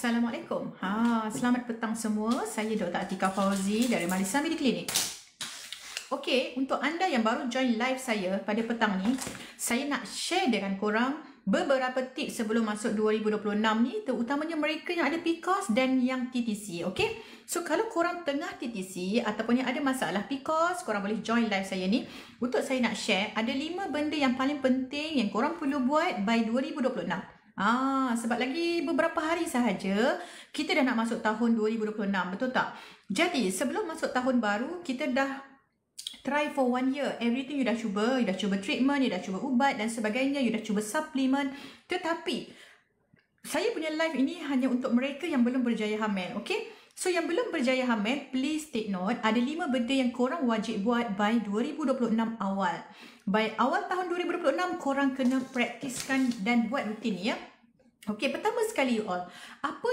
Assalamualaikum. Selamat petang semua. Saya Dr. Atika Fauzi dari Marisa Mediclinic. Okey, untuk anda yang baru join live saya pada petang ni, saya nak share dengan korang beberapa tips sebelum masuk 2026 ni, terutamanya mereka yang ada PCOS dan yang TTC. Okey, so kalau korang tengah TTC ataupun yang ada masalah PCOS, korang boleh join live saya ni. Untuk saya nak share, ada 5 benda yang paling penting yang korang perlu buat by 2026. Sebab lagi beberapa hari sahaja kita dah nak masuk tahun 2026, betul tak? Jadi sebelum masuk tahun baru, kita dah try for 1 year. Everything you dah cuba treatment, you dah cuba ubat dan sebagainya, you dah cuba suplemen. Tetapi saya punya live ini hanya untuk mereka yang belum berjaya hamil, okay? So yang belum berjaya hamil, please take note, ada 5 benda yang korang wajib buat by 2026 awal. By awal tahun 2026, korang kena praktiskan dan buat rutin ya. Okay, pertama sekali you all, apa